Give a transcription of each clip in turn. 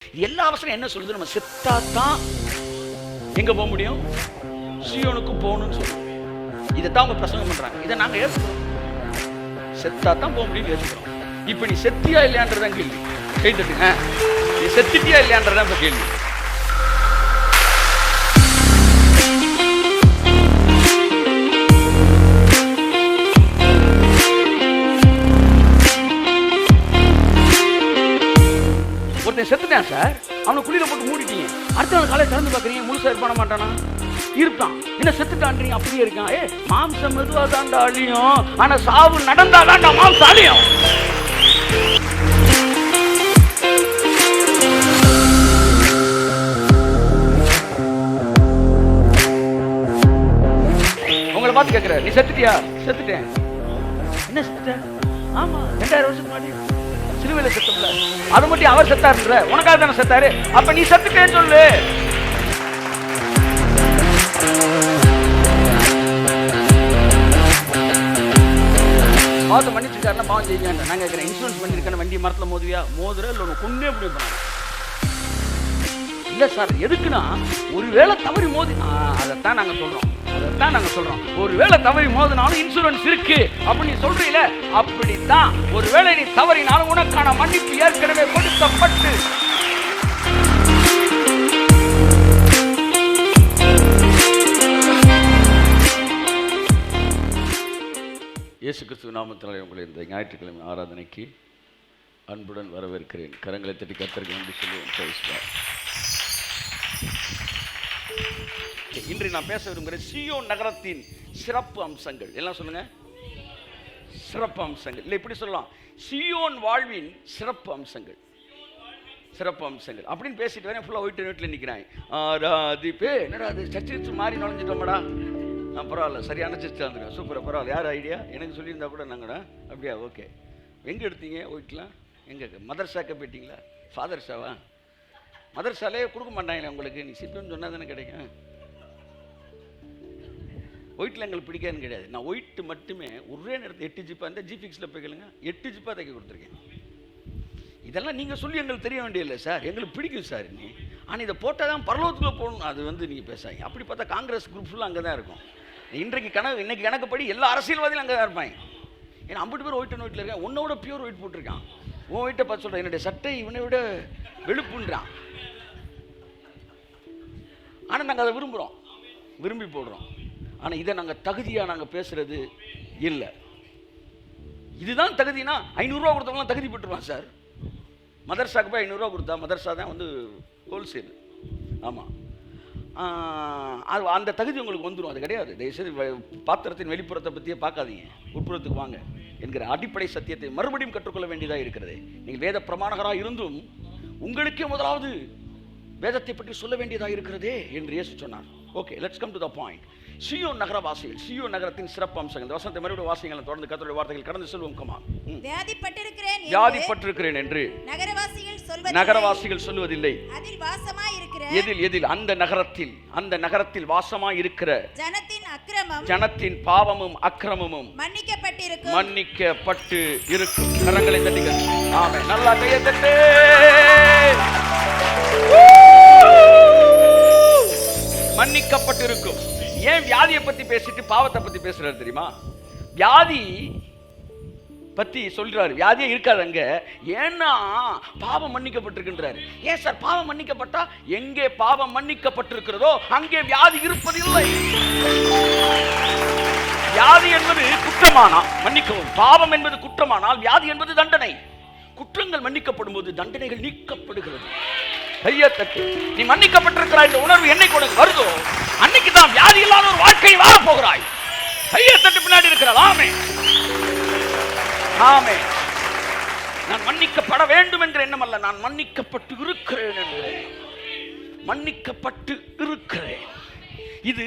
எல்லா அவசரம் என்ன சொல்லுது? நம்ம செத்தா தான் எங்க போக முடியும்? சீயோனுக்கு போகணும்னு சொல்லுவோம். இதைத்தான் அவங்க பிரசங்கம் பண்றாங்க. இதை நாங்க ஏற்றுக்கிறோம். செத்தா தான் போக முடியும்னு ஏற்றுக்கிறோம். இப்ப நீ செத்தியா இல்லையான்றதான் கேள்வி. கை தட்டுங்க. நீ செத்துட்டியா இல்லையான்றதான் இப்ப கேள்வி. ஒருத்தன் செத்துட்டான் சார், அவனை குளிர போட்டு மூடிட்டீங்க. அடுத்த நாள் காலையில் திறந்து பார்க்குறீங்க, முழுசா இருப்பான மாட்டானா? இருப்பான். என்ன செத்துட்டான்றீங்க? அப்படியே இருக்கான். மாம்சம் மெதுவா தாண்டா அழியும், ஆனா சாவு நடந்தா தாண்டா மாம்சம் அழியும். உங்களை பார்த்து கேட்கிறார், நீ செத்துட்டியா? செத்துட்டேன். என்ன செத்துட்ட? ஆமா, 2000 வருஷத்துக்கு முன்னாடி சிலுவையில செத்தல. அது மட்டும் அவர் செத்தாருன்ற, உனக்காக தானே செத்தாரு. அப்ப நீ செத்துட்டேன்னு சொல்லு. பாவத்தை மன்னிச்சுட்டாருன்னா பாவம் செய்யுங்க. நான் கேட்கிறேன், இன்சூரன்ஸ் பண்ணிருக்கேன், வண்டி மரத்துல மோதுவியா? மோதுற இல்லை உனக்கு கொன்னே அப்படி பண்ண இல்ல சார். எதுக்குன்னா ஒருவேளை தவறி மோதி, அதைத்தான் நாங்க சொல்றோம். ஒருவேளை தவறி மோதினாலும் இன்சூரன்ஸ் இருக்கு அப்படின்னு சொல்றீல. அப்படித்தான் ஒருவேளை நீ தவறினாலும் உனக்கான மன்னிப்பு ஏற்கனவே கொடுக்கப்பட்டு. இயேசு கிறிஸ்துவின் நாமத்தினாலே உங்களை இந்த ஞாயிற்றுக்கிழமை ஆராதனைக்கு அன்புடன் வரவேற்கிறேன். கரங்களை தட்டி கர்த்தருக்கு நன்றி சொல்லுவோம். இன்று நான் பேச விரும்புகிறேன் சீயோன் நகரத்தின் சிறப்பு அம்சங்கள். எல்லாம் சொல்லுங்க, சிறப்பு அம்சங்கள். இல்லை, இப்படி சொல்லலாம், சீயோன் வாழ்வின் சிறப்பு அம்சங்கள். அப்படின்னு பேசிட்டு வரேன். ஃபுல்லாக ஒயிட் வீட்டில் நிற்கிறேன். ஆராதிப்பே. என்னடா அது சர்ச்சு மாறி நுழைஞ்சிட்டோம்டா. பரவாயில்ல, சரியான சர்ச்சு வந்துடும். சூப்பராக, பரவாயில்ல. யார் ஐடியா? எனக்கு சொல்லியிருந்தா கூட நாங்கடா. அப்படியா? ஓகே. எங்கே எடுத்தீங்க ஒயிட்லாம்? எங்கே? மதர்சாக்க போயிட்டீங்களா? ஃபாதர்ஸாவா? மதர்சாலே கொடுக்க மாட்டாங்களே உங்களுக்கு. நீ சிப்பின்னு சொன்னால் தானே கிடைக்கும். ஒயிட்டில் எங்களுக்கு பிடிக்காதுன்னு கிடையாது. நான் ஒயிட்டு மட்டுமே ஒரே நேரத்தில் 8 ஜிப்பா இருந்தால் ஜிபிக்ஸில் போய் கேளுங்க, 8 ஜிப்பா தைக்க கொடுத்துருக்கேன். இதெல்லாம் நீங்கள் சொல்லி எங்களுக்கு தெரிய வேண்டியதில்லை சார், எங்களுக்கு பிடிக்கும் சார். நீ ஆனால் இதை போட்டால் தான் பரலோகத்துக்குள்ளே போகணும். அது நீங்கள் பேசாங்க. அப்படி பார்த்தா காங்கிரஸ் குரூப் ஃபுல்லாக அங்கே தான் இருக்கும். இன்னைக்கு கணக்குப்படி எல்லா அரசியல்வாதிகளும் அங்கே தான் இருப்பாங்க. ஏன்னா 50 பேர் ஒயிட் அண்ட் ஒயிட்டில் இருக்கேன். உன்னோட பியூர் ஒயிட் போட்டிருக்கான். உன் ஒயிட்டை பார்த்து சொல்கிறேன், என்னுடைய சட்டை இவனை விட வெளுப்புன்றான். ஆனால் நாங்கள் அதை விரும்பி போடுறோம். ஆனால் இதை நாங்கள் தகுதியாக நாங்கள் பேசுறது இல்லை. இதுதான் தகுதினா 500 ரூபா கொடுத்தவங்களாம் தகுதி பெற்றுருவான் சார். மதர்சாக்கு போய் 500 ரூபா கொடுத்தா மதர்சா தான் ஹோல்சேல். ஆமாம், அது அந்த தகுதி உங்களுக்கு வந்துடும். அது கிடையாது. தயவுசெய்து பாத்திரத்தின் வெளிப்புறத்தை பற்றியே பார்க்காதீங்க, உட்புறத்துக்கு வாங்க என்கிற அடிப்படை சத்தியத்தை மறுபடியும் கற்றுக்கொள்ள வேண்டியதாக இருக்கிறது. நீங்கள் வேத பிரமாணகராக இருந்தும் உங்களுக்கே முதலாவது வேதத்தை பற்றி சொல்ல வேண்டியதாக இருக்கிறதே என்று இயேசு சொன்னார். Okay, let's come to the point. சீயோன் நகரவாசிகள், சீயோன் நகரத்தின் சிறப்பு அம்சங்கள். வசனத்தை மறுபடியும் வாசிங்களை தொடர்ந்து கர்த்தருடைய வார்த்தைகள் கடந்து செல்வோம். கமா. வியாதிப்பட்டிருக்கிறேன் என்று நகரவாசிகள் சொல்வதில்லை. எதில்? அந்த நகரத்தில் வாசமாய் இருக்கிற ஜனத்தின் பாவமும் அக்கிரமமும் மன்னிக்கப்பட்டு இருக்கும். கரங்களை தட்டுங்கள். ஆமென். நல்லா கையை தட்டு. மன்னிக்கப்பட்டிருக்கும். ஏன் வியாதியை பத்தி பேசிட்டு பாவத்தை பத்தி பேசுறாரு தெரியுமா? வியாதி பத்தி சொல்றாரு, வியாதியே இருக்காது அங்க. ஏன்னா பாவம் மன்னிக்கப்பட்டிருக்கின்றாரு. ஏன் சார் பாவம் மன்னிக்கப்பட்டா? எங்கே பாவம் மன்னிக்கப்பட்டிருக்கிறதோ அங்கே வியாதி இருப்பதில்லை. வியாதி என்பது குற்றமானால் மன்னிக்கவும், பாவம் என்பது குற்றமானால் வியாதி என்பது தண்டனை. குற்றங்கள் மன்னிக்கப்படும் போது தண்டனைகள் நீக்கப்படுகிறது. கையை தட்டு. நீ மன்னிக்கப்பட்டிருக்கிறாய் என்ற உணர்வு என்னைக்கு உனக்கு வருதோ அன்னைக்கு தான் வியாதி இல்லாத ஒரு வாழ்க்கையை வாழ போகிறாய். கையை தட்டு. பின்னாடி இருக்கிறாள். ஆமே. நான் மன்னிக்கப்பட வேண்டும் என்ற எண்ணம் அல்ல, நான் மன்னிக்கப்பட்டு இருக்கிறேன் என்று. மன்னிக்கப்பட்டு இருக்கிறேன். இது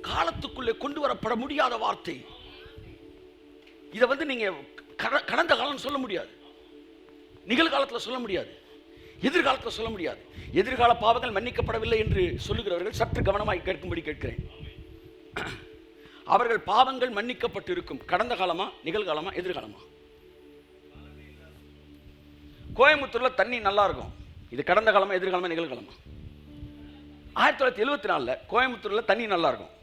காலத்துக்குள்ளே கொண்டு வரப்பட முடியாத வார்த்தை. இதை நீங்க கடந்த காலம் சொல்ல முடியாது, நிகழ்காலத்தில் சொல்ல முடியாது, எதிர்காலத்தில் சொல்ல முடியாது. எதிர்கால பாவங்கள் மன்னிக்கப்படவில்லை என்று சொல்லுகிறவர்கள் சற்று கவனமாக கேட்கும்படி கேட்கிறேன். அவர்கள் பாவங்கள் மன்னிக்கப்பட்டு இருக்கும். கடந்த காலமா, நிகழ்காலமா, எதிர்காலமா? கோயம்புத்தூர்ல தண்ணி நல்லா இருக்கும், இது கடந்த காலமா, எதிர்காலமா, நிகழ்காலமா? 1974 கோயம்புத்தூர்ல தண்ணி நல்லா இருக்கும்.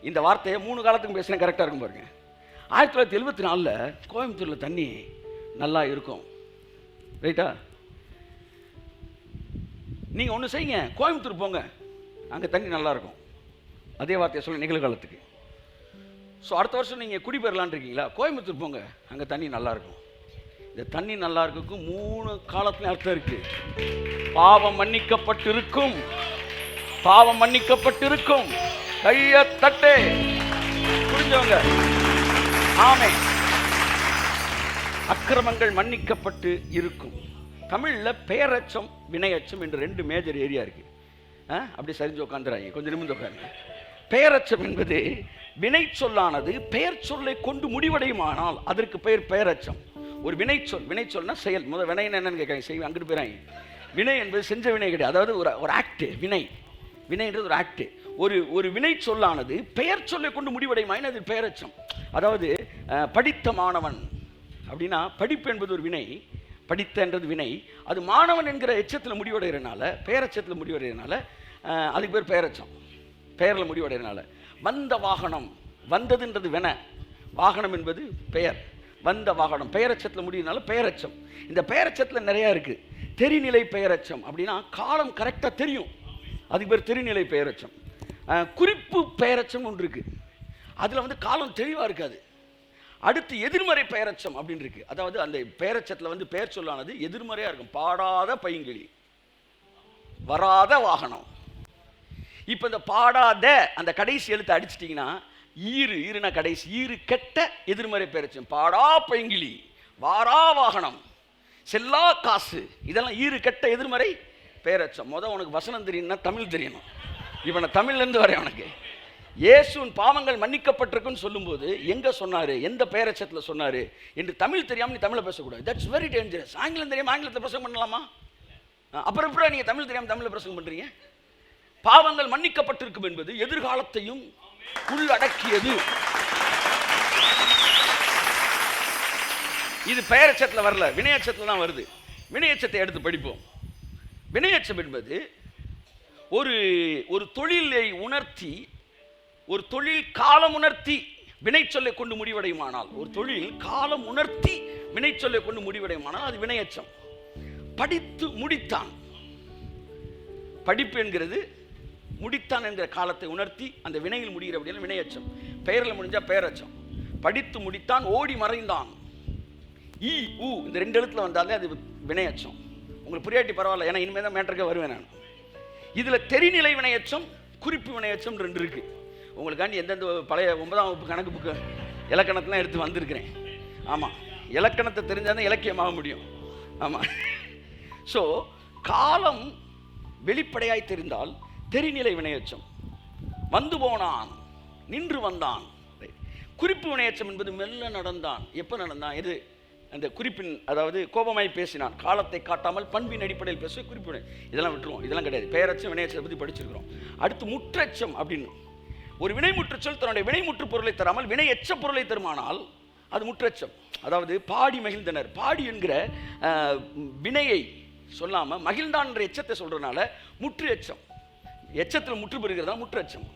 இந்த வார்த்தையை 3 காலத்துக்கு பேசினா கரெக்டாக இருக்கும் பாருங்க. 1974 கோயம்புத்தூர்ல தண்ணி நல்லா இருக்கும். ரைட்டா? நீங்க ஒன்று செய்யுங்க, கோயம்புத்தூர் போங்க, அங்கே தண்ணி நல்லா இருக்கும். அதே வார்த்தையை சொல்ல நிகழ்காலத்துக்கு. ஸோ அடுத்த வருஷம் நீங்கள் குடிபெறலான் இருக்கீங்களா, கோயம்புத்தூர் போங்க, அங்கே தண்ணி நல்லா இருக்கும். இந்த தண்ணி நல்லா இருக்குக்கு 3 காலத்துலையும் அர்த்தம் இருக்கு. பாவம் மன்னிக்கப்பட்டிருக்கும், பாவம் மன்னிக்கப்பட்டிருக்கும். கையை தட்டு, புரிஞ்சவங்க ஆமே. அக்கிரமங்கள் மன்னிக்கப்பட்டு இருக்கும். தமிழில் பெயரச்சம் வினையச்சம் என்று 2 மேஜர் ஏரியா இருக்கு. அப்படி சரிஞ்சு உட்காந்துறாங்க, கொஞ்சம் நிமிர்ந்து உட்காருங்க. பெயரச்சம் என்பது வினை சொல்லானது பெயர் சொல்லை கொண்டு முடிவடையுமானால் அதற்கு பெயர் பெயரச்சம். ஒரு வினைச்சொல், வினைச்சொல்னா செயல். முதல் வினை என்னன்னு கேட்காங்க, செய்வேன், அங்கிட்டு போயிறாங்க. வினை என்பது செஞ்ச வினை கிடையாது, அதாவது ஒரு ஆக்ட். வினைன்றது ஒரு ஆக்ட். ஒரு வினை சொல்லானது பெயர் சொல்லை கொண்டு முடிவடையுமாயின் அது பெயரச்சம். அதாவது படித்த மாணவன் அப்படின்னா படிப்பு என்பது ஒரு வினை, படித்தன்றது வினை. அது மாணவன் என்கிற எச்சத்தில் முடிவடைகிறதுனால, பெயரச்சத்தில் முடிவடைகிறதுனால அதுக்கு பேர் பெயரச்சம், பெயரில் முடிவடைகிறதுனால. வந்த வாகனம், வந்ததுன்றது வினை, வாகனம் என்பது பெயர். வந்த வாகனம் பெயரச்சத்தில் முடியுதுனால பெயரச்சம். இந்த பெயரச்சத்தில் நிறையா இருக்குது. தெரிநிலை பெயரச்சம் அப்படின்னா காலம் கரெக்டாக தெரியும், அதுக்கு பேர் தெரிநிலை பெயரச்சம். குறிப்பு பெயரச்சம் ஒன்று இருக்குது, அதில் காலம் தெளிவாக இருக்காது. அடுத்து எதிர்மறை பெயரச்சம் அப்படின்னு இருக்கு. அதாவது அந்த பெயரச்சத்தில் பெயர் சொல்லானது எதிர்மறையாக இருக்கும். பாடாத பைங்கிளி, வராத வாகனம். இப்போ இந்த பாடாத அந்த கடைசி எழுத்து அடிச்சிட்டிங்கன்னா ஈருனா கடைசி, ஈரு கெட்ட எதிர்மறை பெயரச்சம். பாடா பைங்கிளி, வாரா வாகனம், செல்லா காசு, இதெல்லாம் ஈரு கெட்ட எதிர்மறை பெயரச்சம். உனக்கு வசனம் தெரியும்னா தமிழ் தெரியணும். இப்போ நான் தமிழ்லேருந்து வரேன். உனக்கு இயேசுவின் பாவங்கள் மன்னிக்கப்பட்டிருக்குன்னு சொல்லும்போது எங்கே சொன்னார், எந்த பெயரச்சத்தில் சொன்னார் என்று தமிழ் தெரியாமல் நீ தமிழை பேசக்கூடாது. That's very dangerous. ஆங்கிலம் தெரியாமல் ஆங்கிலத்தை பிரசங்கம் பண்ணலாமா? அப்புறம் எப்படி நீங்கள் தமிழ் தெரியாமல் தமிழை பிரசங்கம் பண்ணுறீங்க? பாவங்கள் மன்னிக்கப்பட்டிருக்கும் என்பது எதிர்காலத்தையும் உள்ளடக்கியது. இது பெயரச்சத்தில் வரல, வினையச்சத்தில் தான் வருது. வினையச்சத்தை எடுத்து படிப்போம். வினையச்சம் என்பது ஒரு தொழிலை உணர்த்தி, ஒரு தொழில் காலம் உணர்த்தி வினை சொல்லை கொண்டு முடிவடையுமானால், ஒரு தொழில் காலம் உணர்த்தி வினை சொல்லை கொண்டு முடிவடையுமானால் அது வினையச்சம். படித்து முடித்தான், படிப்பு என்கிறது முடித்தான் என்கிற காலத்தை உணர்த்தி அந்த வினையில் முடிகிற அப்படின்னா வினையச்சம். பெயரில் முடிஞ்சா பெயரச்சம். படித்து முடித்தான், ஓடி மறைந்தான், ஈ ஊ இந்த 2 எழுத்துல வந்தாலே அது வினையச்சம். உங்களுக்கு புரியாட்டி பரவாயில்ல, ஏன்னா இனிமேல் தான் மேட்டருக்கே வருவேன் நான். இதில் தெரிநிலை வினையச்சம், குறிப்பு வினையச்சம் 2 இருக்கு. உங்களுக்காண்டி எந்தெந்த பழைய 9ஆம் வகுப்பு கணக்கு புக்கு இலக்கணத்தெலாம் எடுத்து வந்திருக்கிறேன். ஆமாம், இலக்கணத்தை தெரிஞ்சால் தான் இலக்கியமாக முடியும். ஆமாம். ஸோ காலம் வெளிப்படையாய் தெரிந்தால் தெரிநிலை வினையச்சம். வந்து போனான், நின்று வந்தான். குறிப்பு வினையச்சம் என்பது மெல்ல நடந்தான். எப்போ நடந்தான்? இது அந்த குறிப்பின், அதாவது கோபமாய் பேசினான், காலத்தை காட்டாமல் பண்பின் அடிப்படையில் பேச குறிப்பு வினை. இதெல்லாம் விட்டுருவோம், இதெல்லாம் கிடையாது. பெயரச்சம் வினையச்சத்தை பற்றி படிச்சிருக்கிறோம். அடுத்து முற்றச்சம் அப்படின்னு. ஒரு வினை முற்றுச்சொல் தன்னுடைய வினை முற்று பொருளை தராமல் வினை எச்ச பொருளை தருமானால் அது முற்றச்சம். அதாவது பாடி மகிழ்ந்தனர், பாடி என்கிற வினையை சொல்லாமல் மகிழ்ந்தான் என்ற எச்சத்தை சொல்றதுனால முற்று எச்சம். எச்சத்தில் முற்று பெறுகிறதா முற்று எச்சம்.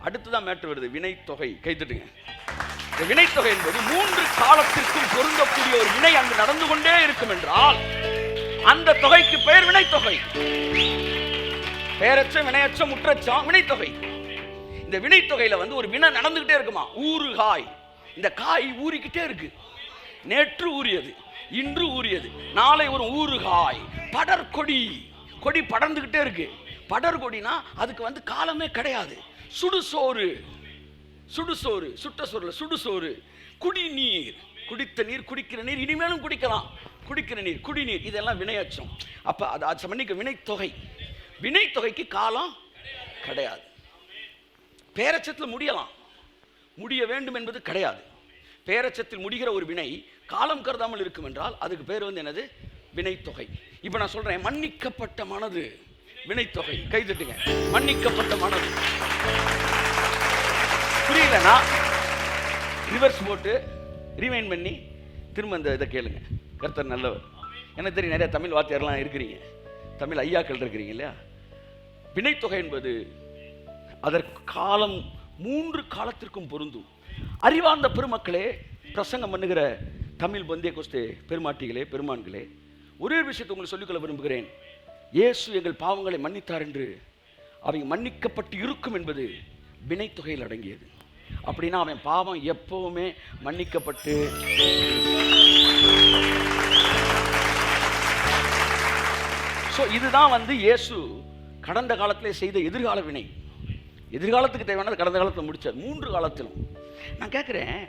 அடுத்துதான் மேட்டு வருது வினைத்தொகை. கைத்தட்டுங்க. இந்த வினைத்தொகை என்பது 3 காலத்திற்கும் பொருந்தக்கூடிய ஒரு வினை அங்கு நடந்து கொண்டே இருக்கும் என்றால் அந்த தொகைக்கு பெயர் வினைத்தொகை. பெயரச்சம், வினையச்சம், முற்றச்சம், வினைத்தொகை. இந்த வினைத்தொகையில ஒரு வினை நடந்துகிட்டே இருக்குமா. ஊறுகாய், இந்த காய் ஊறிக்கிட்டே இருக்கு. நேற்று ஊறியது, இன்று ஊறியது, நாளை ஒரு ஊறுகாய். படர்கொடி, கொடி படர்ந்துகிட்டே இருக்கு. படர்கொடினா அதுக்கு காலமே கிடையாது. சுடுசோறு, சுடுசோறு, சுட்ட சோறுல சுடுசோறு. குடிநீர், குடித்த நீர், குடிக்கிற நீர், இனிமேலும் குடிக்கலாம். குடிக்கிற நீர், குடிநீர், இதெல்லாம் வினையச்சம். அப்ப அது மன்னிக்க வினைத்தொகை. வினைத்தொகைக்கு காலம் கிடையாது. பேரச்சத்தில் முடியலாம், முடிய வேண்டும் என்பது கிடையாது. பேரச்சத்தில் முடிகிற ஒரு வினை காலம் கருதாமல் இருக்கும் என்றால் அதுக்கு பேர் என்னது? வினைத்தொகை. இப்போ நான் சொல்றேன், மன்னிக்கப்பட்ட மனது வினைத்தொகை. கைதட்டுங்க. மன்னிக்கப்பட்ட மனது. புரியலனா ரிவர்ஸ் போட்டு ரிவைண்ட் பண்ணி திரும்ப இந்த இதை கேளுங்க. கர்த்தர் நல்லவர். எனக்கு தெரியும் நிறைய தமிழ் வார்த்தையெல்லாம் இருக்கிறீங்க. தமிழ் ஐயாக்கள் இருக்கிறீங்க இல்லையா? வினைத்தொகை என்பது அதற்கு காலம் 3 காலத்திற்கும் பொருந்தும். அறிவார்ந்த பெருமக்களே, பிரசங்கம் பண்ணுகிற தமிழ் பந்தய கோஸ்தே பெருமாட்டிகளே, பெருமான்களே, ஒரே விஷயத்தை உங்களுக்கு சொல்லிக்கொள்ள விரும்புகிறேன். இயேசு எங்கள் பாவங்களை மன்னித்தார் என்று அவங்க மன்னிக்கப்பட்டு இருக்கும் என்பது வினைத்தொகையில் அடங்கியது. அப்படின்னா அவன் பாவம் எப்பவுமே மன்னிக்கப்பட்டு. ஸோ இதுதான் இயேசு கடந்த காலத்திலே செய்த எதிர்கால வினை. எதிர்காலத்துக்கு தேவையானது கடந்த காலத்தில் முடிச்சார். 3 காலத்திலும். நான் கேட்குறேன்,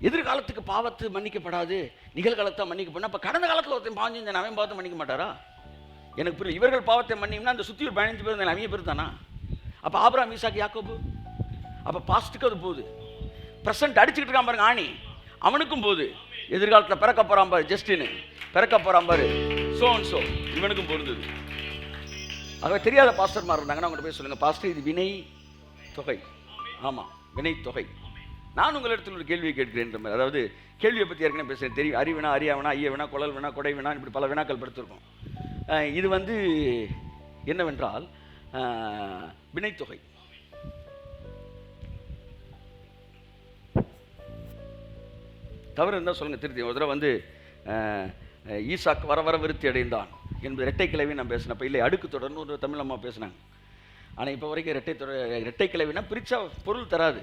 எதிர்காலத்துக்கு பாவத்து மன்னிக்கப்படாது, நிகழ்காலத்தை மன்னிக்கப்படணும். அப்போ கடந்த காலத்தில் ஒருத்தன் பாவம் செஞ்சேன், அவன் பாவத்தை மன்னிக்க மாட்டாரா? எனக்கு புரியல. இவர்கள் பாவத்தை மன்னிங்கன்னா அந்த சுற்றி ஒரு 15 பேர் இருந்தாங்க, அவங்க பேர் தானா? அப்போ ஆபிரகாம், ஈசாக்கு, யாக்கோபு, அப்போ பாஸ்ட்டுக்கு அது போகுது. ப்ரெசன்ட் அடிச்சுக்கிட்டு இருக்கான் பாருங்க ஆணி, அவனுக்கும் போகுது. எதிர்காலத்தில் பிறக்க போகிறான் பாரு ஜஸ்டின்னு, பிறக்க போகிறான் பாரு சோ, இவனுக்கும் பொருந்தது. ஆகவே தெரியாத பாஸ்டர்மார் இருந்தாங்கன்னா அவங்கள்ட்ட போய் சொல்லுங்கள், பாஸ்டர் இது வினை தொகை. ஆமாம், வினை தொகை. நான் உங்களிடத்தில் ஒரு கேள்வியை கேட்கிறேன். அதாவது கேள்வியை பற்றி ஏற்கனவே பேசுகிறேன். தெரியும், அறிவினா, அறியாவினா, ஐயவினா, குழல் வினா, கொடை வினா, இப்படி பல வினாக்கள் படுத்திருக்கோம். இது என்னவென்றால் வினைத்தொகை. தவறு இருந்தால் சொல்லுங்கள், திருத்தி. ஒரு தடவை ஈசாக்கு வர வர விருத்தி அடைந்தான் என்பது இரட்டை கிளவி நான் பேசினப்போ இல்லை, அடுக்கு தொடர்னு ஒரு தமிழ் அம்மா பேசினாங்க. ஆனால் இப்போ வரைக்கும் இரட்டை கிளவினா பிரித்தா பொருள் தராது.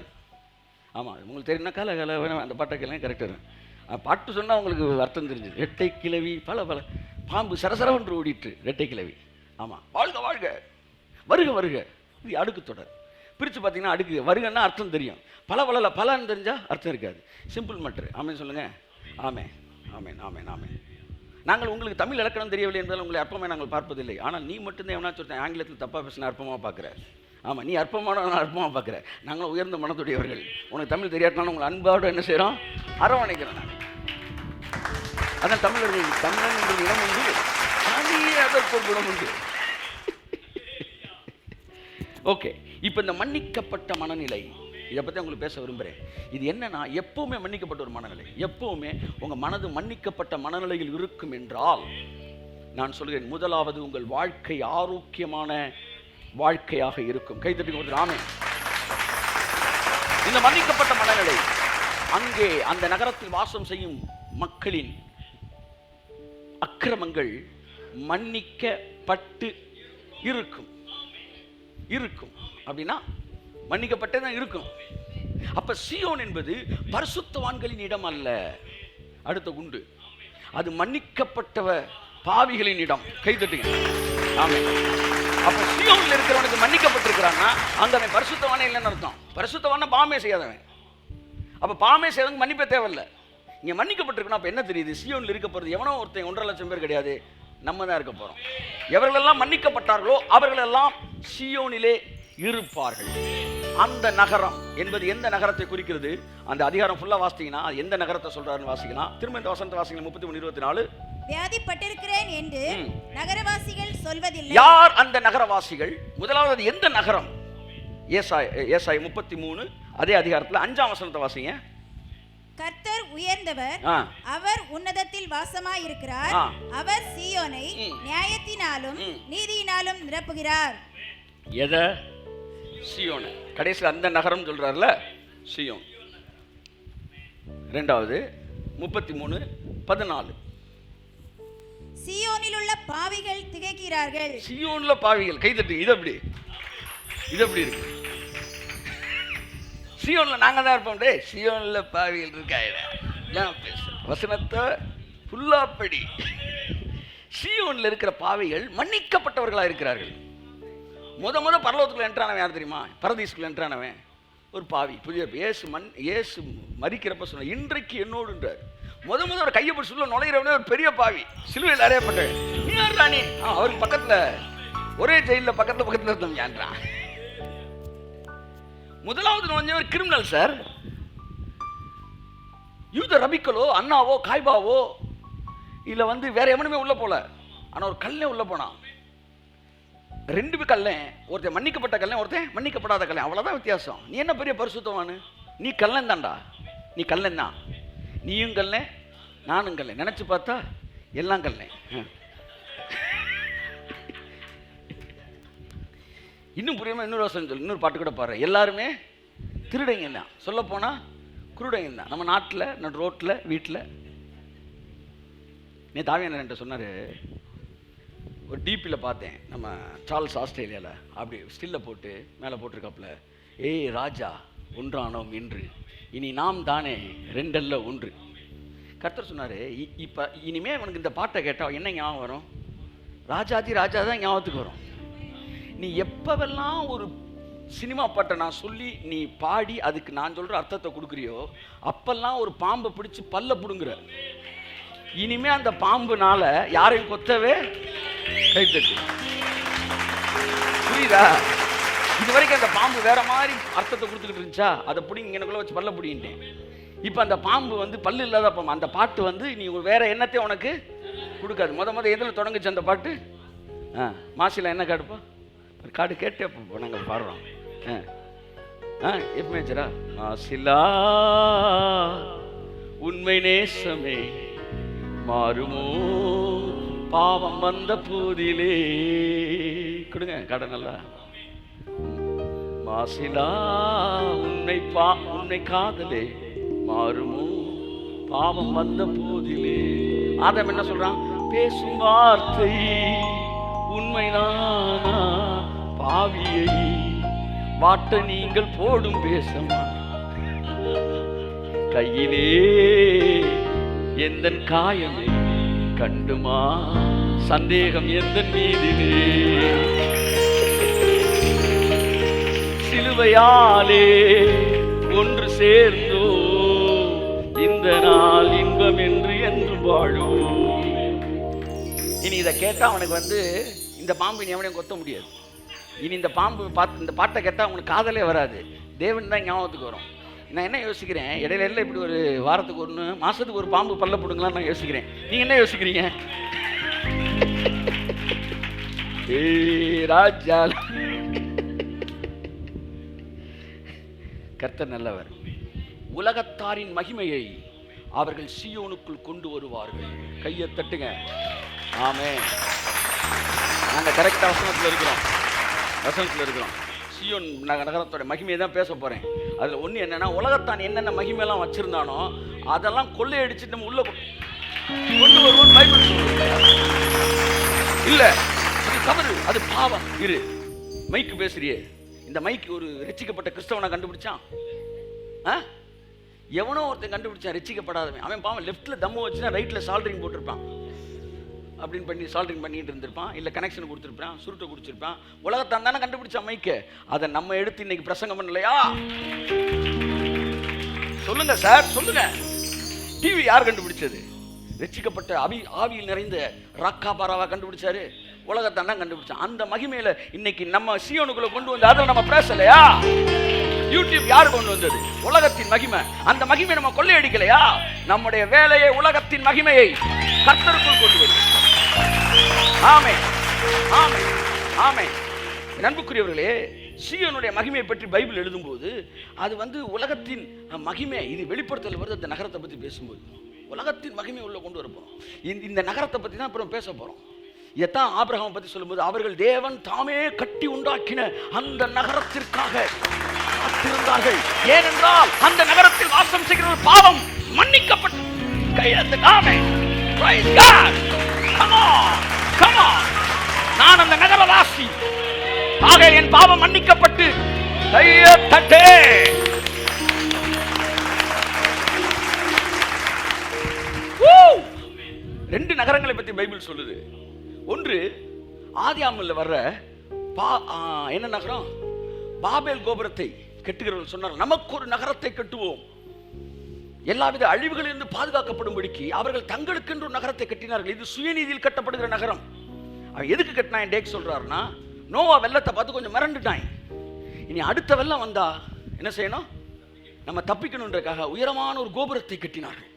ஆமாம், உங்களுக்கு தெரியும்னா கால வேணும் அந்த பாட்டை கிளவி கரெக்டாக பாட்டு சொன்னால் உங்களுக்கு அர்த்தம் தெரிஞ்சுது. இரட்டை கிளவி பல பல பாம்பு சரசரவென்று ஓடிட்டு இரட்டை கிளவி. ஆமாம், வாழ்க வாழ்க, வருக வருக, இது அடுக்கு தொடர். பிரித்து பார்த்தீங்கன்னா அடுக்கு வருகன்னா அர்த்தம் தெரியும், பலன்னு தெரிஞ்சால் அர்த்தம் இருக்காது. சிம்பிள் மற்ற. ஆமேன் சொல்லுங்கள். ஆமே ஆமேன் ஆமேன் ஆமேன். நாங்கள் உங்களுக்கு தமிழ் இலக்கணம் தெரியவில்லை என்பதால் உங்களை அற்பமாக நாங்கள் பார்ப்பதில்லை. ஆனால் நீ மட்டும்தான் எவனா சொல்லிட்டேன் ஆங்கிலத்தில் தப்பாக பேசினா அற்பமாக பார்க்குற. ஆமாம், நீ அற்பமான அற்பமாக பார்க்குற. நாங்களும் உயர்ந்த மனத்துடையவர்கள். உனக்கு தமிழ் தெரியாட்டினாலும் உங்களை அன்பாவோடு என்ன செய்கிறோம், அரவணைக்கிறோம். நாங்கள் அதான் தமிழர்கள். தமிழன் என்ற இடம் உண்டு, தனியே அதற்கு ஒரு குணம் உண்டு. ஓகே, இப்போ இந்த மன்னிக்கப்பட்ட மனநிலை, இதை பற்றி உங்களுக்கு பேச விரும்புகிறேன். இது என்னன்னா, எப்பவுமே மன்னிக்கப்பட்ட ஒரு மனநிலை. எப்பவுமே உங்கள் மனது மன்னிக்கப்பட்ட மனநிலையில் இருக்கும் என்றால் நான் சொல்கிறேன், முதலாவது உங்கள் வாழ்க்கை ஆரோக்கியமான வாழ்க்கையாக இருக்கும். கைத்தட்டி கொடுத்து ஆமென். இந்த மன்னிக்கப்பட்ட மனநிலை அங்கே அந்த நகரத்தில் வாசம் செய்யும் மக்களின் அக்கிரமங்கள் மன்னிக்கப்பட்டு இருக்கும். அப்படின்னா மன்னிக்கப்பட்டே தான் இருக்கும். அப்ப சீயோன் என்பது பரிசுத்தவான்களின் இடம் அல்ல. அடுத்த குண்டு, அது மன்னிக்கப்பட்டவ பாவிகளின் இடம். கைதட்டுங்க. ஆமென். அப்ப சீயோன்ல இருக்கிறவனுக்கு மன்னிக்கப்பட்டிருக்கிறான்னா அங்க அவன் பரிசுத்தவானே இல்லைன்னு அர்த்தம். பரிசுத்தவான பாவமே செய்யாதவன். அப்ப பாவமே செய்யறதுக்கு மன்னிப்பே தேவையில்லை. இங்க மன்னிக்கப்பட்டிருக்கணும். அப்ப என்ன தெரியுது, சீயோன்ல இருக்க போறது எவனோ ஒருத்தன் 1.5 லட்சம் பேர் கிடையாது, நம்ம தான் இருக்க போறோம். எவர்களெல்லாம் மன்னிக்கப்பட்டார்களோ அவர்களெல்லாம் சீயோனிலே இருப்பார்கள். அந்த நகரம் என்பது எந்த நகரத்தை குறிக்கிறது? அந்த அதிகாரம் ஃபுல்லா வாசித்தீங்கன்னா எந்த நகரத்தை சொல்றாருன்னு வாசிக்கலாம். திரும்ப இந்த வசனத்தை வாசிக்கலாம். 33:24. வியாதிப்பட்டிருக்கிறேன் என்று நகரவாசிகள் சொல்வதில்லை. யார் அந்த நகரவாசிகள்? முதலாவது எந்த நகரம்? ஏசாயா 33 அதே அதிகாரத்தில் 5ஆம் வசனத்தை வாசிங்க. கர்த்தர் உயர்ந்தவர், அவர் உன்னதத்தில் வாசமாய் இருக்கிறார். அவர் சீயோனை நியாயத்தினாலும் நீதியினாலும் நிரப்புகிறார். எதை? சீயோனை. கடைசியில் அந்த நகரம் சொல்றாருல, சீயோன். இரண்டாவது 33:14. சீயோனில் உள்ள பாவிகள் திகைக்கிறார்கள். சீயோன்ல பாவிகள். கைதட்டு. இது எப்படி இருக்கு? சீயோன்ல நாங்க தான் இருப்போம். டே, சீயோன்ல பாவிகள் இருக்காங்க. வசனத்தை ஃபுல்லா படி. சீயோன்ல இருக்கிற பாவிகள் மன்னிக்கப்பட்டவர்களா இருக்கிறார்கள். முத பரலோகத்துக்குள்ள என்ட்ரானவன் யார் தெரியுமா? பரதீசுக்குள்ள என்ட்ரானவன் ஒரு பாவி. புதிய இயேசு மரிக்கிறப்ப சொன்ன, இன்றைக்கு என்னோடுன்றார். முத ஒரு கையை பிடிச்சி உள்ள நுழையிறவனே ஒரு பெரிய பாவி, சிலுவையில் அறையப்பட்டவன். நீ யார்றானே? அவருக்கு பக்கத்துல ஒரே ஜெயிலில் பக்கத்துல இருந்தவன் யான்றான். முதலாவது நுழைஞ்சவர் கிரிமினல் சார். யூத ரபிக்களோ அண்ணாவோ காய்பாவோ இல்ல வேற எவனுமே உள்ள போல. ஆனா ஒரு கல்லே உள்ள போனான். 2 கல்லேன். ஒருத்தன் மன்னிக்கப்பட்ட கல்லேன், ஒருத்தன் மன்னிக்கப்படாத கல்லேன். அவ்வளவுதான் வித்தியாசம். நீ என்ன பெரிய பரிசுத்தவானு? நீ கல்லன் தான்டா. நீ கல்லன் தான். நீயும் கல்லேன், நானும் கல்லேன். நினைச்சு பார்த்தா எல்லாம் கல்லேன். இன்னும் புரியாம இன்னொரு வசனம் சொல்லு, இன்னொரு பாட்டு கூட பாரு. எல்லாருமே திருடைங்க தான், சொல்ல போனா குருடைங்க தான் நம்ம நாட்டில், நம்ம ரோட்டில், வீட்டில். தாவியன் சொன்னார், ஒரு டிபியில் பார்த்தேன், நம்ம சார்ல்ஸ் ஆஸ்திரேலியாவில் அப்படி ஸ்டில்ல போட்டு மேலே போட்டிருக்காப்புல, ஏய் ராஜா ஒன்றானோம் இன்று, இனி நாம் தானே ரெண்டல்ல ஒன்று. கர்த்தர் சொன்னார், இப்போ இனிமே அவனுக்கு இந்த பாட்டை கேட்டால் என்ன ஞாபகம் வரும்? ராஜாதி ராஜா தான் ஞாபகத்துக்கு வரும். நீ எப்பவெல்லாம் ஒரு சினிமா பாட்டை நான் சொல்லி நீ பாடி அதுக்கு நான் சொல்கிற அர்த்தத்தை கொடுக்குறியோ அப்பெல்லாம் ஒரு பாம்பை பிடிச்சி பல்ல பிடுங்குற. இனிமே அந்த பாம்புனால யாரையும் கொத்தவே கைத்தட்டு. புரியுதா? இது வரைக்கும் அந்த பாம்பு வேற மாதிரி அர்த்தத்தை கொடுத்துக்கிட்டு இருந்துச்சா, அதை பிடிங்க எனக்குள்ள வச்சு பல்ல பிடிங்கிட்டேன். இப்போ அந்த பாம்பு வந்து பல்லு இல்லாத பாம்பு. அந்த பாட்டு வந்து நீ வேற எண்ணத்தையும் உனக்கு கொடுக்காது. முத எதில் தொடங்குச்சு அந்த பாட்டு? மாசிலா என்ன காடுப்பா? காடு கேட்டே இப்போ நாங்கள் பாடுறோம். எப்ப மேச்சரா? மாசிலா உண்மை நேசமே மாறுமோ பாவம் வந்த போதிலே. கொடுங்க கடை நல்லா. மாசிலா உன்னை காதலே மாறுமோ பாவம் வந்த போதிலே. ஆதாம் என்ன சொல்றான்? பேசும் வார்த்தை உண்மைதானா பாவியை வாட்ட நீங்கள் போடும் பேசமா, கையிலே எந்தன் காயமே கண்டுமா சந்தேகம் எந்தன் மீதிலே. சிலுவையாலே ஒன்று சேர்ந்தோ இந்த நாள் இன்பம் என்று வாழும். இனி இதை கேட்டா அவனுக்கு வந்து இந்த பாம்பு இனி எவனையும் கொத்த முடியாது. இனி இந்த பாம்பு இந்த பாட்டை கேட்டால் அவனுக்கு காதலே வராது, தேவன் தான் ஞாபகத்துக்கு வரும். நான் என்ன யோசிக்கிறேன், இடையில இப்படி ஒரு வாரத்துக்கு ஒன்று மாசத்துக்கு ஒரு பாம்பு பல்ல போடுங்களான்னு நான் யோசிக்கிறேன். நீங்க என்ன யோசிக்கிறீங்க? ராஜா கர்த்தர் நல்லவர். உலகத்தாரின் மகிமையை அவர்கள் சீயோனுக்குள் கொண்டு வருவார்கள். கையை தட்டுங்க. ஆமென். நாங்க கரெக்டா வசனத்தில் இருக்கிறோம். சீயோன் நகரத்தோட மகிமையை தான் பேச போறேன். அதுல ஒண்ணு என்னன்னா, உலகத்தான் என்னென்ன மகிமையெல்லாம் வச்சிருந்தானோ அதெல்லாம் கொள்ளையடிச்சு நம்ம உள்ள கொண்டு வருவோம் பைபிள் சொல்லுது. இல்ல அது தவறு, அது பாவம். இரு மைக்கு பேசுறியே, இந்த மைக்கு ஒரு ரட்சிக்கப்பட்ட கிறிஸ்தவனை கண்டுபிடிச்சான். எவனோ ஒருத்தன் கண்டுபிடிச்சான், ரட்சிக்கப்படாதவன். அவன் பாவம் லெஃப்ட்ல தம்மு வச்சுன்னா ரைட்ல சால்ட்ரிங் போட்டிருப்பான். அப்படின்னு பண்ணி சால்ட்ரிங் பண்ணிட்டு இருந்திருப்பான், இல்லை கனெக்ஷன் கொடுத்துருப்பான், சுருட்டை குடிச்சிருப்பான். உலகத்தான் தானே கண்டுபிடிச்சான் மைக்க. அதை நம்ம எடுத்து இன்னைக்கு பிரசங்கம் பண்ணலையா? சொல்லுங்க சார், சொல்லுங்க. டிவி யார் கண்டுபிடிச்சது? ரட்சிக்கப்பட்ட ஆவியில் நிறைந்த ராக்கா பாராவா கண்டுபிடிச்சாரு? உலகத்தான் தான் கண்டுபிடிச்சான். அந்த மகிமையில இன்னைக்கு நம்ம சீயோனுக்குள்ள கொண்டு வந்து அதில் நம்ம பேசலையா? யூடியூப் யார் கொண்டு வந்தது? உலகத்தின் மகிமை. அந்த மகிமை நம்ம கொள்ளையடிக்கலையா? நம்முடைய வேலையை உலகத்தின் மகிமையை கர்த்தருக்குள் கொண்டு வருது. ஆமென், ஆமென், ஆமென். அன்புக்குரியவர்களே, சீயோனுடைய மகிமையை பற்றி பைபிள் எழுதும்போது அது வந்து உலகத்தின் மகிமை. இது வெளிப்படுத்தல் வருது. அந்த நகரத்தை பற்றி பேசும்போது உலகத்தின் மகிமை உள்ள கொண்டு வர போறோம். இந்த நகரத்தை பற்றி தான் அப்புறம் பேச போறோம். இதைத்தான் ஆபிரகாமை பற்றி சொல்லும்போது, அவர்கள் தேவன் தாமே கட்டி உண்டாக்கின அந்த நகரத்திற்காக காத்திருந்தார்கள். ஏனென்றால் அந்த நகரத்தில் வாசம் செய்கிற பாவம் மன்னிக்கப்பட்டு நான் அந்த நகரவாசி ஆக என் பாவம் மன்னிக்கப்பட்டு கையை தட்டே. ரெண்டு நகரங்களை பற்றி பைபிள் சொல்லுது. ஒன்று ஆதியாகமத்தில் வர்ற என்ன நகரம்? பாபேல் கோபுரத்தை கட்டுகிறவர்கள் சொன்னார், நமக்கு ஒரு நகரத்தை கட்டுவோம், எல்லாவித அழிவுகளிலிருந்து பாதுகாக்கப்படும்படிக்கு அவர்கள் தங்களுக்கு என்று ஒரு நகரத்தை கட்டினார்கள். இது சுயநீதியில் கட்டப்படுகிற நகரம். அவன் எதுக்கு கட்டினான் டேக் சொல்றாருன்னா, நோவா வெள்ளத்தை பார்த்து கொஞ்சம் மிரண்டுட்டான். இனி அடுத்த வெள்ளம் வந்தா என்ன செய்யணும்? நம்ம தப்பிக்கணுன்றக்காக உயரமான ஒரு கோபுரத்தை கட்டினார்கள்.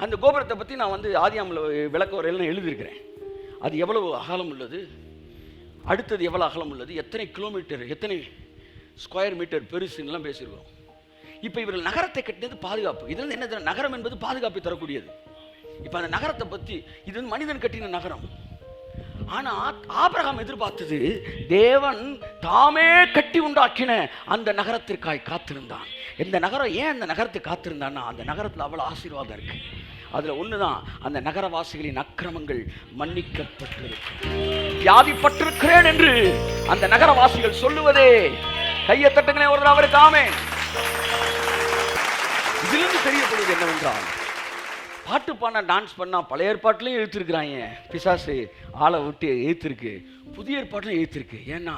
அந்த கோபுரத்தை பற்றி நான் வந்து ஆதியாகமத்தில் விளக்க வரையில் எழுதியிருக்கிறேன். அது எவ்வளவு அகலம் உள்ளது, அடுத்தது எவ்வளோ அகலம் உள்ளது, எத்தனை கிலோமீட்டர், எத்தனை ஸ்கொயர் மீட்டர் பெருசுன்னெலாம் பேசியிருக்கிறோம். இப்போ இவர்கள் நகரத்தை கட்டினது பாதுகாப்பு. இது வந்து என்ன, நகரம் என்பது பாதுகாப்பை தரக்கூடியது. இப்போ அந்த நகரத்தை பற்றி, இது வந்து மனிதன் கட்டின நகரம். ஆனா ஆபிரகாம் எதிர்பார்த்தது தேவன் தாமே கட்டி உண்டாக்கின அந்த நகரத்திற்காய் காத்திருந்தான். இந்த நகரம் ஏன் அந்த நகரத்துக்கு காத்திருந்தான்னா, அந்த நகரத்தில் அவ்வளவு ஆசீர்வாதம் இருக்கு. அதுல ஒண்ணுதான், அந்த நகரவாசிகளின் அக்கிரமங்கள் மன்னிக்கப்பட்டிருக்கு. வியாதிப்பட்டிருக்கிறேன் என்று அந்த நகரவாசிகள் சொல்லுவதே. கையை தட்டுங்களே ஒரு அவருக்கு ஆமென். இதிலிருந்து தெரியப்படுவது என்னவென்றால், பாட்டு பாடினா டான்ஸ் பண்ணா பழைய ஏற்பாட்டிலையும் எழுத்திருக்கிறாங்க, பிசாசு ஆளை விட்டு எழுத்திருக்கு, புதிய ஏற்பாட்டிலும் எழுத்திருக்கு. ஏன்னா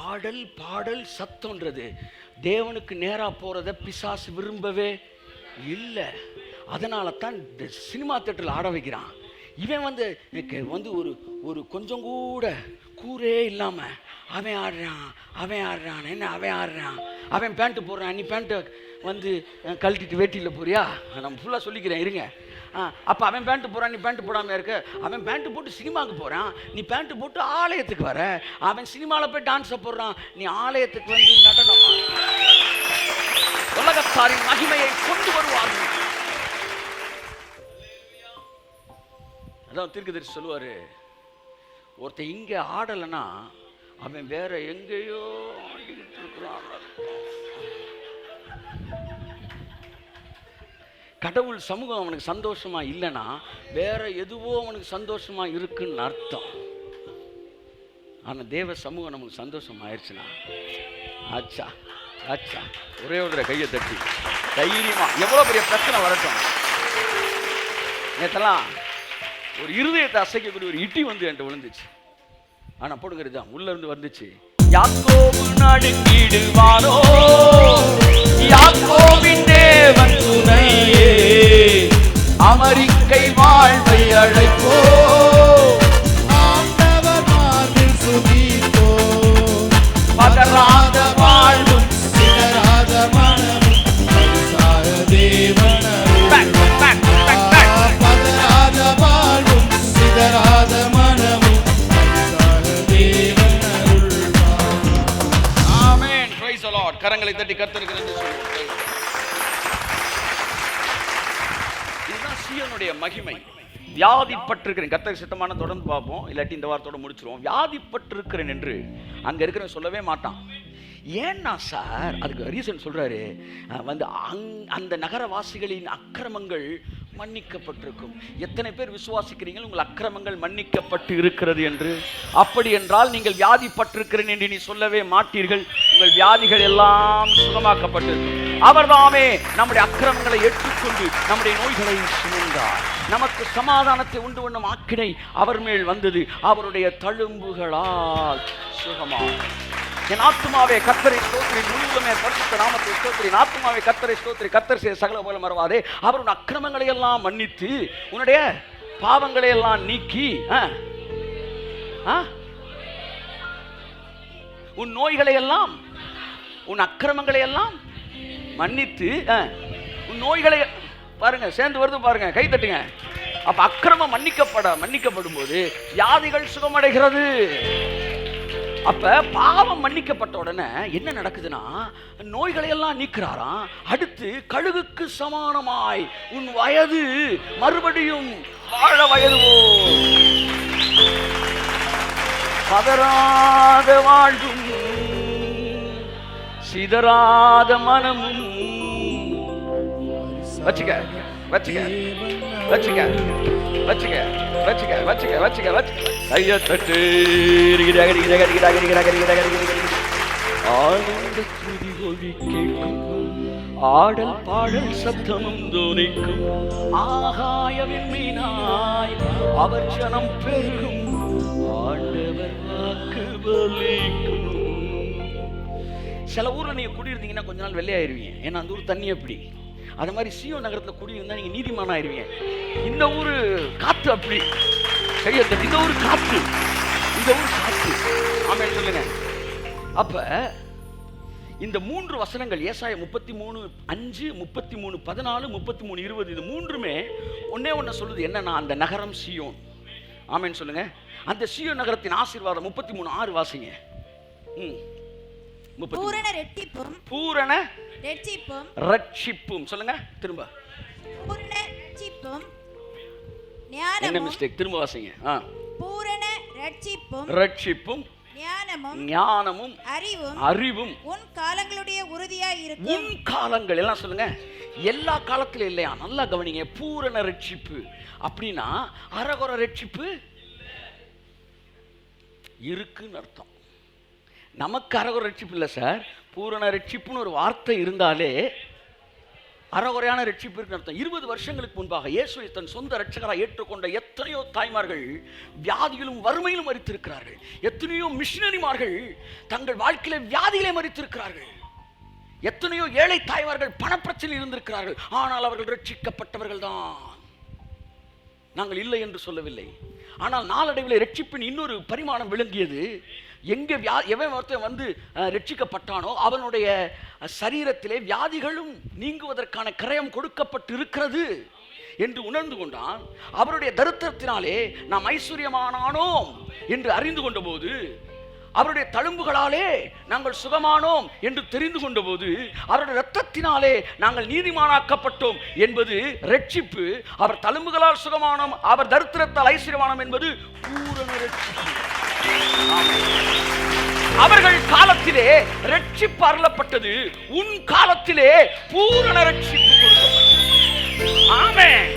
ஆடல் பாடல் சத்தம்ன்றது தேவனுக்கு நேராக போறத பிசாசு விரும்பவே இல்லை. அதனால தான் இந்த சினிமா தேட்டரில் ஆட வைக்கிறான். இவன் வந்து ஒரு கொஞ்சம் கூட கூரே இல்லாம அவன் ஆடுறான் என்ன அவன் ஆடுறான், அவன் பேண்ட்டு போடுறான், நீ பேண்ட்டை வந்து கழட்டிட்டு வேட்டியில் போறியா, நம்ம ஃபுல்லாக சொல்லிக்கிறேன் இருங்க. அப்போ அவன் பேண்ட்டு போகிறான், நீ பேண்ட்டு போடாமல் இருக்க. அவன் பேண்ட்டு போட்டு சினிமாவுக்கு போகிறான், நீ பேண்ட்டு போட்டு ஆலயத்துக்கு வர. அவன் சினிமாவில் போய் டான்ஸை போடுறான், நீ ஆலயத்துக்கு வந்து நடனமா. உலகத்தாரின் மகிமையை கொண்டு வருவார்கள். அதான் தீர்க்கதரிசி சொல்லுவாரு, ஒருத்தன் இங்கே ஆடலைன்னா அவன் வேற எங்கேயோ ஆடிக்கிட்டு இருக்கிறான். கடவுள் சமூகம் அவனுக்கு சந்தோஷமா இல்லைன்னா வேற எதுவோ அவனுக்கு சந்தோஷமா இருக்குன்னு அர்த்தம். ஆனா தேவ சமூகம் நமக்கு சந்தோஷம் ஆயிடுச்சுன்னா ஆச்சா ஆச்சா. ஒரே ஒரு கையை தட்டி தைரியமா, எவ்வளவு பெரிய பிரச்சனை வரட்டும். நேத்தெல்லாம் ஒரு இருதயத்தை அசைக்கக்கூடிய ஒரு இட்டி வந்து என்கிட்ட விழுந்துச்சு. ஆனா போடுங்கிறது தான் உள்ள இருந்து வந்துச்சு. யாக்கோபு நடுங்கிடுவாரோ, யாக்கோபின் தேவன் துணையே, அமெரிக்கை வாழ்வை அழைப்போ, ஆண்டவர் மார்பில் சுகிப்போ, பதறாத வாழ்வும் சிதறாத மனமும் பரிசார தேவனருள், பதறாத வாழ்வும் சிதறாத மனமும் பரிசார தேவனருள். ஆமென். Praise the Lord. கரங்களை தட்டி கர்த்தருக்கு நன்றி சொல்லுவோம். இதுதான் சீயோனுடைய மகிமை. வியாதிப்பட்டிருக்கிறேன், கர்த்தருக்கு சித்தமான தொடர்ந்து பார்ப்போம், இல்லாட்டி இந்த வாரத்தோட முடிச்சிருவோம். வியாதிப்பட்டிருக்கிறேன் என்று அங்க இருக்கிறவன் சொல்லவே மாட்டான். ஏன்னா சார் அதுக்கு ரீசன் சொல்றாரு, வந்து அந்த நகரவாசிகளின் அக்கிரமங்கள் மன்னிக்கப்பட்டிருக்கும். எத்தனை பேர் விசுவாசிக்கிறீர்கள் உங்கள் அக்கிரமங்கள் மன்னிக்கப்பட்டு இருக்கிறது என்று? அப்படி என்றால் நீங்கள் வியாதிப்பட்டிருக்கிறேன் என்று நீ சொல்லவே மாட்டீர்கள். உங்கள் வியாதிகள் எல்லாம் சுகமாக்கப்பட்டிருக்கும். அவர்தாமே நம்முடைய அக்கிரமங்களை ஏற்றுக்கொண்டு நம்முடைய நோய்களை சுமந்தார். நமக்கு சமாதானத்தை உண்டு பண்ணும் ஆக்கினை அவர் மேல் வந்தது. அவருடைய தழும்புகளால் சுகமாம். என் ஆத்துமாவே கர்த்தரை ஸ்தோத்திரி, முழுவதுமே பரிசுத்த நாமத்தை ஸ்தோத்திரி. என் ஆத்துமாவே கர்த்தரை ஸ்தோத்திரி, கர்த்தர் செய்த சகல போல மறவாதே. அவர் உன் அக்கிரமங்களை எல்லாம் மன்னித்து உன்னுடைய பாவங்களை எல்லாம் நீக்கி உன் நோய்களை எல்லாம் உன் அக்கிரமங்களை எல்லாம் மன்னித்து உன் நோய்களை பாருங்க சேர்ந்து வருது பாருங்க, கை தட்டுங்க. அப்ப அக்கிரமம் மன்னிக்கப்படும் போது வியாதிகள் சுகமடைகிறது. அப்ப பாவம் மன்னிக்கப்பட்ட உடனே என்ன நடக்குதுன்னா நோய்களை எல்லாம் நீக்கிறாராம். அடுத்து கழுகுக்கு சமானமாய் உன் வயது மறுபடியும் வாழ வயதுவோ, பதறாத வாழ்வும் சிதறாத மனமும். வச்சுக்க வச்சுக்க வச்சுக்க வச்சுக்க வச்சுக்க வச்சுக்க வச்சுக்க வச்சுக்க கையை தட்டு. ஆனந்த துதி ஒலி கேட்கும், ஆடல் பாடல் சத்தமும் தோனிக்கும், ஆகாயவின் மீனாய் அவர் ஜனம் பெருகும், ஆண்டவர் வாக்கு பலிக்கும். சில ஊர்ல நீங்க குடியிருந்தீங்கன்னா கொஞ்ச நாள் வெள்ளையாயிருவீங்க, ஏன்னா அந்த ஊர் தண்ணி அப்படி. அது மாதிரி சீயோன் நகரத்துல குடியிருந்தா நீங்க நீதிமான ஆயிருவீங்க. இந்த ஊரு காத்து அப்படி கையெழுத்து, இந்த ஊரு காத்து, இந்த ஊர் காத்து. ஆமென் சொல்லுங்க. அப்ப இந்த 3 வசனங்கள் ஏசாயா 33:5, 33:14, 33:20 இது மூன்றுமே ஒன்னே ஒன்னு சொல்லுது. என்னன்னா அந்த நகரம் சீயோன். ஆமென் சொல்லுங்க. அந்த சீயோன் நகரத்தின் ஆசீர்வாதம் 33:6 வாசிங்க. பூரண ரெட்டிப்பும், பூரண ரெட்டிப்பும், ரட்சிப்பும் சொல்லுங்க திரும்ப. பூரண ரெட்டிப்பும் ஞானமும். என்ன மிஸ்டேக்? திரும்ப வாசிங்க. பூரண ரட்சிப்பும் ஞானமும் அறிவும் உன் காலங்களுடைய உறுதியாய் இருக்கும். உன் காலங்கள் எல்லாம் சொல்லுங்க, எல்லா காலத்திலும் இல்லையா? நல்லா கவனிங்க. பூரண ரட்சிப்பு அப்படின்னா அரகுற ரட்சிப்பு இருக்குன்னு அர்த்தம். நமக்கு அரகுற ரட்சிப்பு இல்லை சார். பூரண ரட்சிப்புன்னு ஒரு வார்த்தை இருந்தாலே அறகுறையான ரட்சிப்பு இருக்குன்னு அர்த்தம். 20 வருஷங்களுக்கு முன்பாக இயேசுவை தன் சொந்த ரட்சகராக ஏற்றுக்கொண்ட எத்தனையோ தாய்மார்கள் வியாதியிலும் வறுமையிலும் மரித்திருக்கிறார்கள். எத்தனையோ மிஷினரிமார்கள் தங்கள் வாழ்க்கையில வியாதியிலே மரித்திருக்கிறார்கள். எத்தனையோ ஏழை தாய்மார்கள் பணப்பிரச்சனையில் இருந்திருக்கிறார்கள். ஆனால் அவர்கள் ரட்சிக்கப்பட்டவர்கள் தான். நாங்கள் இல்லை என்று சொல்லவில்லை. ஆனால் நாளடைவில் ரட்சிப்பின் இன்னொரு பரிமாணம் விளங்கியது. எங்கே எவன் ஒருத்தன் வந்து ரட்சிக்கப்பட்டானோ அவனுடைய சரீரத்திலே வியாதிகளும் நீங்குவதற்கான கிரயம் கொடுக்கப்பட்டு இருக்கிறது என்று உணர்ந்து கொண்டான். அவருடைய தரித்திரத்தினாலே நாம் ஐஸ்வர்யமானோம் என்று அறிந்து கொண்ட போது, அவருடைய தழும்புகளாலே நாங்கள் சுகமானோம் என்று தெரிந்து கொண்ட போது, அவருடைய இரத்தத்தினாலே நாங்கள் நீதிமானாக்கப்பட்டோம் என்பது ரட்சிப்பு. அவர் தழும்புகளால் சுகமானோம், அவர் தரித்திரத்தால் ஐஸ்வர்யமானோம் என்பது பூரண ரட்சிப்பு. அவர்கள் காலத்திலே ரட்சிப்பு அருளப்பட்டது, உன் காலத்திலே பூரண ரட்சிப்பு கொடுக்கப்பட்டது. ஆமென்.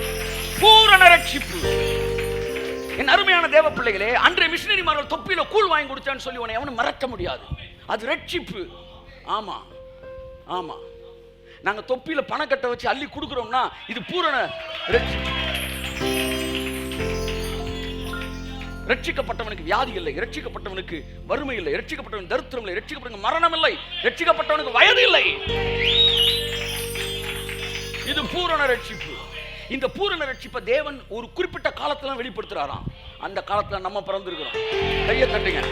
பூரண ரட்சிப்பு. என் அருமையான தேவ பிள்ளைகளே, அன்றைய மிஷினரிமார்கள் தொப்பியில கூழ் வாங்கி கொடுத்தான்னு சொல்லி உன்னை அவனை மறக்க முடியாது. அது ரட்சிப்பு. ஆமா ஆமா, நாங்க தொப்பியில பணக்கட்டை வச்சு அள்ளி கொடுக்கிறோம்னா இது பூரண ரட்சிப்பு. ரட்சிக்கப்பட்டவனுக்கு வியாதி இல்லை, ரட்சிக்கப்பட்டவனுக்கு வறுமை இல்லை, ரட்சிக்கப்பட்டவனுக்கு தரித்திரம் இல்லை, ரட்சிக்கப்பட்டவனுக்கு மரணம் இல்லை, ரட்சிக்கப்பட்டவனுக்கு வயது இல்லை. இது பூரண ரட்சிப்பு. இந்த பூரண ரட்சிப்பை தேவன் ஒரு குறிப்பிட்ட காலத்துல வெளிப்படுத்துறாராம். அந்த காலத்துல நம்ம பிறந்திருக்கிறோம். கையை தட்டுங்க.